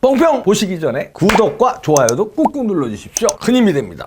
뽕평 보시기 전에 구독과 좋아요도 꾹꾹 눌러주십시오. 큰 힘이 됩니다.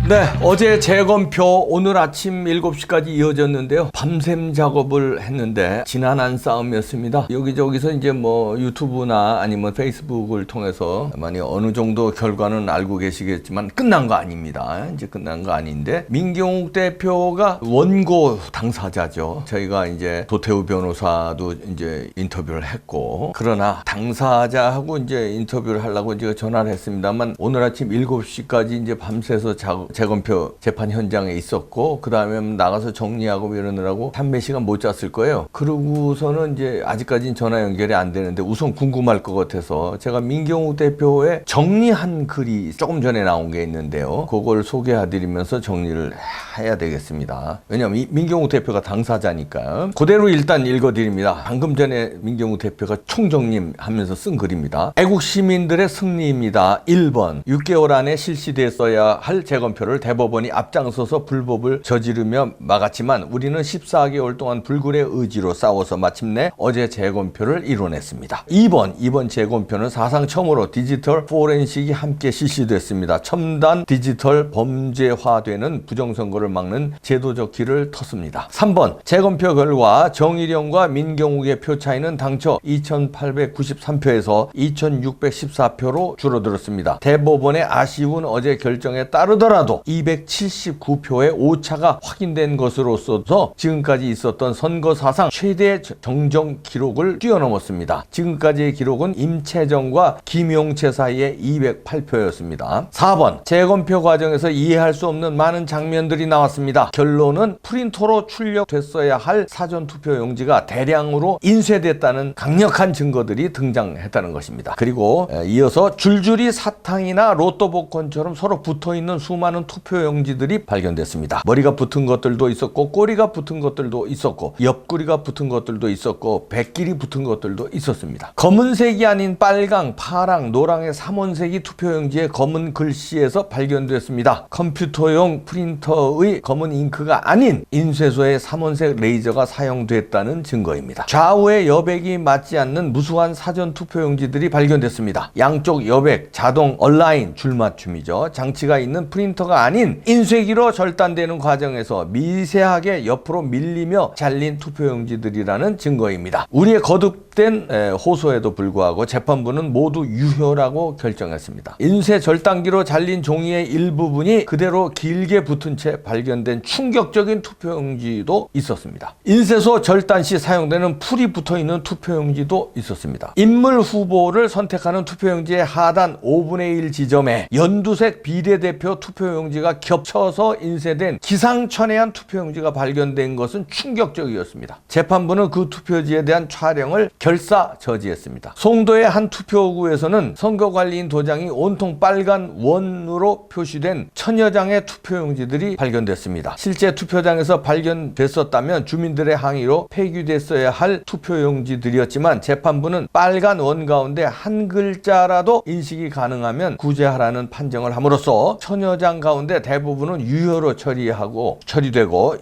네, 어제 재검표 오늘 아침 7시까지 이어졌는데요. 밤샘 작업을 했는데 지난한 싸움이었습니다. 여기저기서 이제 뭐 유튜브나 아니면 페이스북을 통해서 많이 어느 정도 결과는 알고 계시겠지만 끝난 거 아닙니다. 이제 끝난 거 아닌데 민경욱 대표가 원고 당사자죠. 저희가 이제 도태우 변호사도 이제 인터뷰를 했고, 그러나 당사자하고 이제 인터뷰를 하려고 이제 전화를 했습니다만 오늘 아침 7시까지 이제 밤새서 재검표 재판 현장에 있었고, 그 다음에 나가서 정리하고 이러느라고 3-4시간 못 잤을 거예요. 그러고서는 이제 아직까지는 전화 연결이 안 되는데 우선 궁금할 것 같아서 제가 민경욱 대표의 정리한 글이 조금 전에 나온 게 있는데요. 그걸 소개해드리면서 정리를 해야 되겠습니다. 왜냐하면 민경욱 대표가 당사자니까. 그대로 일단 읽어드립니다. 방금 전에 민경욱 대표가 총정리하면서 쓴 글입니다. 애국 시민들의 승리입니다. 1번 6개월 안에 실시됐어야 할 재검표를 대법원이 앞장서서 불법을 저지르며 막았지만 우리는 14개월 동안 불굴의 의지로 싸워서 마침내 어제 재검표를 이뤄냈습니다. 2번 이번 재검표는 사상 처음으로 디지털 포렌식이 함께 실시됐습니다. 첨단 디지털 범죄화되는 부정선거를 막는 제도적 길을 텄습니다. 3번 재검표 결과 정의령과 민경욱의 표 차이는 당초 2893표에서 2614표로 줄어들었습니다. 대법원의 아쉬운 어제 결정에 따르더라도 279표의 오차가 확인된 것으로서 지금까지 있었던 선거 사상 최대 정정 기록을 뛰어넘었습니다. 지금까지의 기록은 임채정과 김용채 사이의 208표였습니다. 4번 재검표 과정에서 이해할 수 없는 많은 장면들이 나왔습니다. 결론은 프린터로 출력됐어야 할 사전투표용지가 대량으로 인쇄됐다는 강력한 증거들이 등장했다는 것입니다. 그리고 이어서 줄줄이 사탕이나 로또 복권처럼 서로 붙어있는 수많은 투표용지들이 발견됐습니다. 머리가 붙은 것들도 있었고 꼬리가 붙은 것들도 있었고 옆구리가 붙은 것들도 있었고 백길이 붙은 것들도 있었습니다. 검은색이 아닌 빨강, 파랑, 노랑의 삼원색이 투표용지의 검은 글씨에서 발견됐습니다. 컴퓨터용 프린터의 검은 잉크가 아닌 인쇄소의 삼원색 레이저가 사용됐다는 증거입니다. 좌우의 여백이 맞지 않는 무수한 사전 투표용지들이 발견됐습니다. 양쪽 여백, 자동 온라인 줄맞춤이죠. 장치가 있는 프린터가 아닌 인쇄기로 절단되는 과정에서 미세하게 옆으로 밀리며 잘린 투표용지들이라는 증거입니다. 우리의 거듭된 호소에도 불구하고 재판부는 모두 유효라고 결정했습니다. 인쇄 절단기로 잘린 종이의 일부분이 그대로 길게 붙은 채 발견된 충격적인 투표용지도 있었습니다. 인쇄소 절단 시 사용되는 풀이 붙어있는 투표용지도 있었습니다. 인물 후보를 선택하는 투표용지의 하단 5분의 1 지점에 연두색 비례대표 투표용지가 겹쳐서 인쇄된 기상천외한 투표용지가 발견된 것은 충격적이었습니다. 재판부는 그 투표지에 대한 촬영을 결사 저지했습니다. 송도의 한 투표구에서는 선거관리인 도장이 온통 빨간 원으로 표시된 천여 장의 투표용지들이 발견됐습니다. 실제 투표장에서 발견됐었다면 주민들의 항의로 폐기됐어야 할 투표용지들이었지만 재판부는 빨간 원 가운데 한 글자라도 인식이 가능하면 구제하라는 판정을 함으로써 천여 장 가운데 대부분은 유효로 처리되고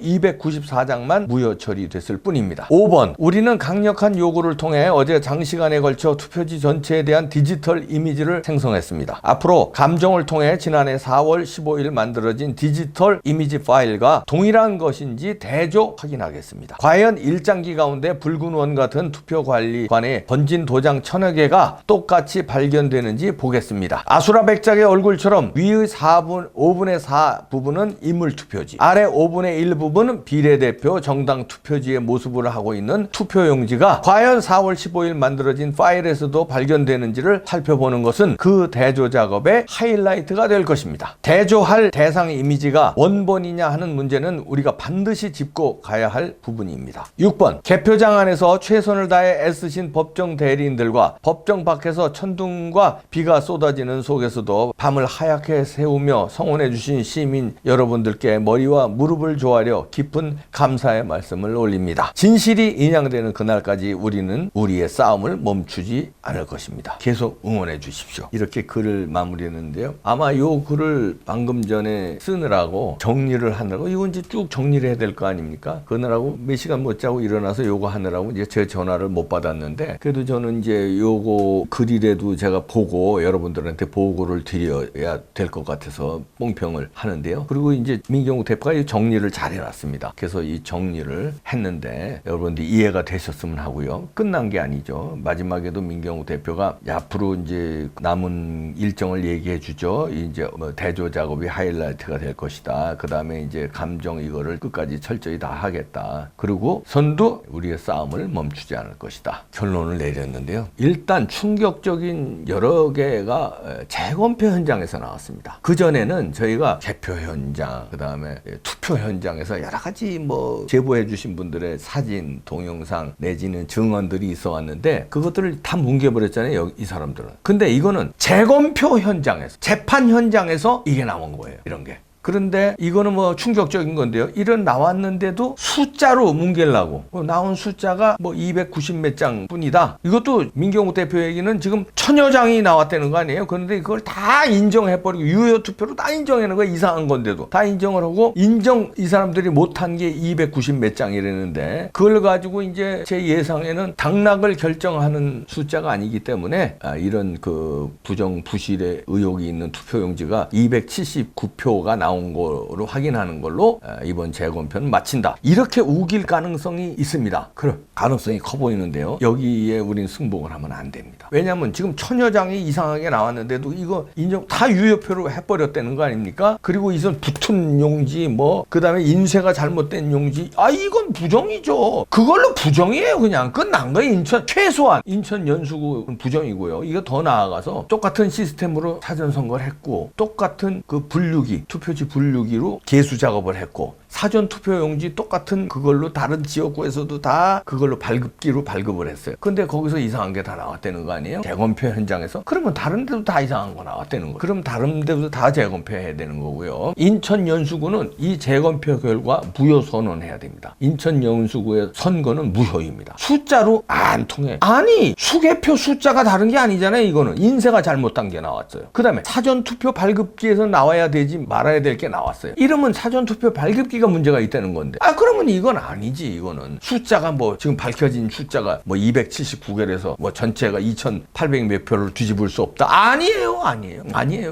294장만 무효 처리됐을 뿐입니다. 5번 우리는 강력한 요구를 통해 어제 장시간에 걸쳐 투표지 전체에 대한 디지털 이미지를 생성했습니다. 앞으로 감정을 통해 지난해 4월 15일 만들어진 디지털 이미지 파일과 동일한 것인지 대조 확인하겠습니다. 과연 일장기 가운데 붉은 원 같은 투표관리관에 번진 도장 1000여 개가 똑같이 발견되는지 보겠습니다. 아수라백작의 얼굴처럼 위의 5분의 4 부분은 인물투표지, 아래 5분의 1 부분은 비례대표 정당 투표지의 모습을 하고 있는 투표용지가 과연 4월 15일 만들어진 파일에서도 발견되는지를 살펴보는 것은 그 대조 작업의 하이라이트가 될 것입니다. 대조할 대상 이미지가 원본이냐 하는 문제는 우리가 반드시 짚고 가야 할 부분입니다. 6번 개표장 안에서 최선을 다해 애쓰신 법정 대리인들과 법정 밖에서 천둥과 비가 쏟아지는 속에서도 밤을 하얗게 새우며 성원에 응원해주신 시민 여러분들께 머리와 무릎을 조아려 깊은 감사의 말씀을 올립니다. 진실이 인양되는 그날까지 우리는 우리의 싸움을 멈추지 않을 것입니다. 계속 응원해 주십시오. 이렇게 글을 마무리했는데요. 아마 요 글을 방금 전에 쓰느라고 정리를 하느라고 이건 이제 쭉 정리를 해야 될 거 아닙니까? 그러느라고 몇 시간 못 자고 일어나서 요거 하느라고 이제 제 전화를 못 받았는데, 그래도 저는 이제 요거 글이라도 제가 보고 여러분들한테 보고를 드려야 될 것 같아서 뽕평을 하는데요. 그리고 이제 민경욱 대표가 정리를 잘 해놨습니다. 그래서 이 정리를 했는데 여러분들 이해가 되셨으면 하고요. 끝난 게 아니죠. 마지막에도 민경욱 대표가 앞으로 이제 남은 일정을 얘기해 주죠. 이제 뭐 대조 작업이 하이라이트가 될 것이다. 그 다음에 이제 감정 이거를 끝까지 철저히 다 하겠다. 그리고 선두 우리의 싸움을 멈추지 않을 것이다. 결론을 내렸는데요. 일단 충격적인 여러 개가 재검표 현장에서 나왔습니다. 그 전에는 저희가 개표 현장, 그 다음에 투표 현장에서 여러 가지 뭐 제보해 주신 분들의 사진, 동영상 내지는 증언들이 있어 왔는데 그것들을 다 뭉개버렸잖아요. 이 사람들은. 근데 이거는 재검표 현장에서, 재판 현장에서 이게 나온 거예요. 이런 게. 그런데 이거는 뭐 충격적인 건데요. 이런 나왔는데도 숫자로 뭉개려고 나온 숫자가 뭐 290 몇 장 뿐이다. 이것도 민경욱 대표 얘기는 지금 1000여 장이 나왔다는 거 아니에요. 그런데 그걸 다 인정해버리고 유효 투표로 다 인정하는 거야. 이상한 건데도 다 인정을 하고, 이 사람들이 못한 게 290 몇 장이라는데 그걸 가지고 이제 제 예상에는 당락을 결정하는 숫자가 아니기 때문에 이런 그 부정부실의 의혹이 있는 투표용지가 279표가 나온 거로 확인하는 걸로 이번 재검표는 마친다. 이렇게 우길 가능성이 있습니다. 그럼 가능성이 커 보이는데요. 여기에 우린 승복을 하면 안 됩니다. 왜냐하면 지금 1000여 장이 이상하게 나왔는데도 이거 인정 다 유효표로 해버렸다는 거 아닙니까? 그리고 이선 붙은 용지 그 다음에 인쇄가 잘못된 용지, 이건 부정이죠. 그걸로 부정이에요. 그냥 끝난 거예요. 최소한 인천 연수구는 부정이고요. 이거 더 나아가서 똑같은 시스템으로 사전선거를 했고 똑같은 그 분류기, 투표지 분류기로 개수 작업을 했고 사전 투표용지 똑같은 그걸로 다른 지역구에서도 다 그걸로 발급기로 발급을 했어요. 근데 거기서 이상한 게 다 나왔다는 거 아니에요? 재검표 현장에서? 그러면 다른 데도 다 이상한 거 나왔다는 거예요. 그럼 다른 데도 다 재검표해야 되는 거고요. 인천 연수구는 이 재검표 결과 무효 선언해야 됩니다. 인천 연수구의 선거는 무효입니다. 숫자로 안 통해. 아니, 수개표 숫자가 다른 게 아니잖아요. 이거는 인쇄가 잘못한 게 나왔어요. 그 다음에 사전 투표 발급기에서 나와야 되지 말아야 될 게 나왔어요. 이러면 사전 투표 발급기가 문제가 있다는 건데, 그러면 이건 아니지. 이거는 숫자가 지금 밝혀진 숫자가 279개에서 전체가 2800 몇 표를 뒤집을 수 없다. 아니에요.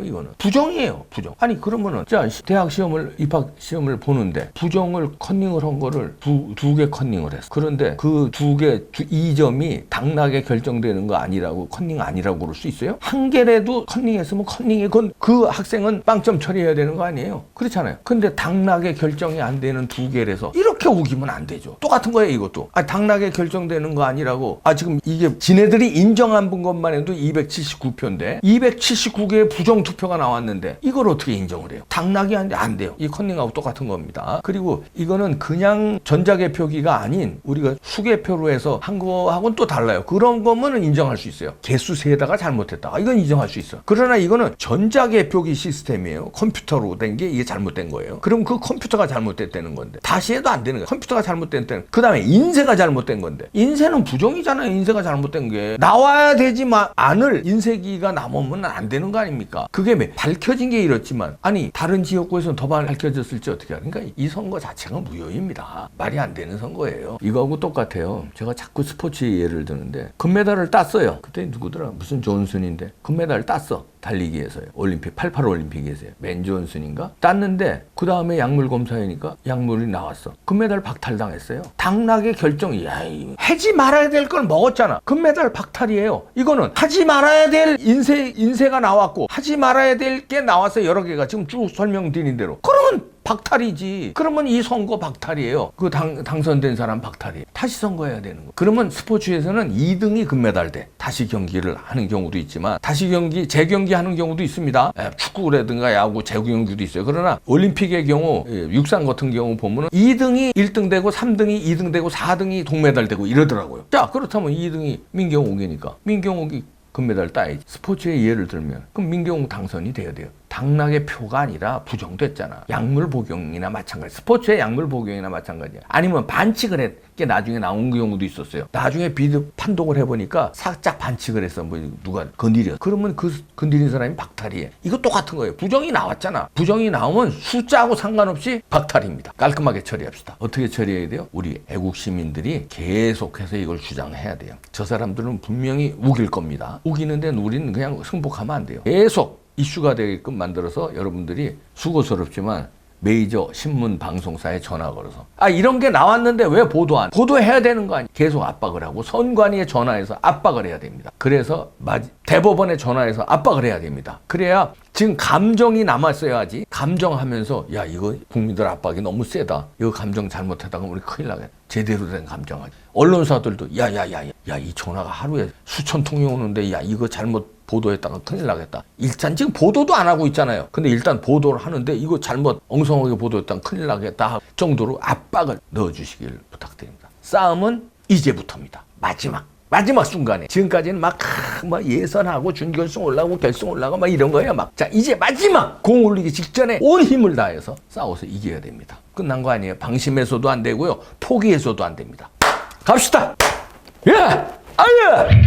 이거는 부정이에요. 부정. 아니, 그러면은 자, 대학 시험을, 입학 시험을 보는데 부정을 컨닝을 한 거를 두 개 컨닝을 했어. 그런데 그 두 개, 2점이 당락에 결정되는 거 아니라고, 컨닝 아니라고 그럴 수 있어요? 한 개라도 컨닝했으면 컨닝에 그 학생은 빵점 처리해야 되는 거 아니에요? 그렇잖아요. 근데 당락에 결정이 안 되는 두 개라서 이렇게 우기면 안 되죠. 똑같은 거예요, 이것도. 당락에 결정되는 거 아니라고. 지금 이게 지네들이 인정한 것만 해도 279표인데 279개의 부정 투표가 나왔는데 이걸 어떻게 인정을 해요? 당락이 안 돼요. 이 컨닝하고 똑같은 겁니다. 그리고 이거는 그냥 전자개표기가 아닌 우리가 수개표로 해서 한 거하고는 또 달라요. 그런 거면 인정할 수 있어요. 개수 세다가 잘못했다. 이건 인정할 수 있어. 그러나 이거는 전자개표기 시스템이에요. 컴퓨터로 된 게 이게 잘못된 거예요. 그럼 그 컴퓨터가 잘못됐다는 건데 다시 해도 안 되는 거예요. 컴퓨터가 잘못됐다는. 그 다음에 인쇄가 잘못된 건데 인쇄는 부정이잖아요. 인쇄가 잘못된 게 나와야 되지만 않을 인쇄기가 남으면 안 되는 거 아닙니까? 그게 밝혀진 게 이렇지만 다른 지역구에서는 더 밝혀졌을지 어떻게 하니까 이 선거 자체가 무효입니다. 말이 안 되는 선거예요. 이거하고 똑같아요. 제가 자꾸 스포츠 예를 드는데 금메달을 땄어요. 그때 누구더라? 무슨 존슨인데 금메달을 땄어. 달리기에서요. 올림픽 88 올림픽에서요. 맨 존슨인가? 땄는데 그 다음에 약물 검사하니까 약물이 나왔어. 금메달 박탈당했어요. 당락의 결정이 하지 말아야 될 걸 먹었잖아. 금메달 박탈이에요. 이거는 하지 말아야 될 인쇄가 나왔고 하지 말아야 될 게 나왔어요. 여러 개가 지금 쭉 설명드린 대로. 그러면 박탈이지. 그러면 이 선거 박탈이에요. 그 당선된 사람 박탈이에요. 다시 선거해야 되는 거. 그러면 스포츠에서는 2등이 금메달 돼. 다시 경기를 하는 경우도 있지만 재경기 하는 경우도 있습니다. 축구라든가 야구 재경기도 있어요. 그러나 올림픽의 경우 육상 같은 경우 보면은 2등이 1등 되고 3등이 2등 되고 4등이 동메달 되고 이러더라고요. 자, 그렇다면 2등이 민경욱이니까 민경욱이 금메달 따야지. 스포츠의 예를 들면 그럼 민경욱 당선이 돼야 돼요. 당락의 표가 아니라 부정됐잖아. 약물 복용이나 마찬가지. 스포츠의 약물 복용이나 마찬가지야. 아니면 반칙을 했게 나중에 나온 경우도 있었어요. 나중에 비디오 판독을 해보니까 살짝 반칙을 했어. 뭐 누가 건드려. 그러면 그 건드린 사람이 박탈이에요. 이거 똑같은 거예요. 부정이 나왔잖아. 부정이 나오면 숫자하고 상관없이 박탈입니다. 깔끔하게 처리합시다. 어떻게 처리해야 돼요? 우리 애국 시민들이 계속해서 이걸 주장해야 돼요. 저 사람들은 분명히 우길 겁니다. 우기는데 우리는 그냥 승복하면 안 돼요. 계속 이슈가 되게끔 만들어서 여러분들이 수고스럽지만 메이저 신문 방송사에 전화 걸어서 이런 게 나왔는데 왜 보도해야 되는 거 아니야? 계속 압박을 하고 선관위에 전화해서 압박을 해야 됩니다. 그래서 대법원에 전화해서 압박을 해야 됩니다. 그래야 지금 감정이 남았어야지. 감정하면서 야 이거 국민들 압박이 너무 세다. 이거 감정 잘못하다가 우리 큰일 나겠다. 제대로 된 감정하지. 언론사들도 야 이 전화가 하루에 수천 통이 오는데 야 이거 잘못 보도했다가 큰일 나겠다. 일단 지금 보도도 안 하고 있잖아요. 근데 일단 보도를 하는데 이거 잘못 엉성하게 보도했다가 큰일 나겠다 정도로 압박을 넣어주시길 부탁드립니다. 싸움은 이제부터입니다. 마지막 순간에. 지금까지는 막 예선하고 준결승 올라가고 결승 올라가고 막 이런 거예요. 자, 이제 마지막 공 올리기 직전에 온 힘을 다해서 싸워서 이겨야 됩니다. 끝난 거 아니에요. 방심해서도 안 되고요. 포기해서도 안 됩니다. 갑시다. 예! 아예!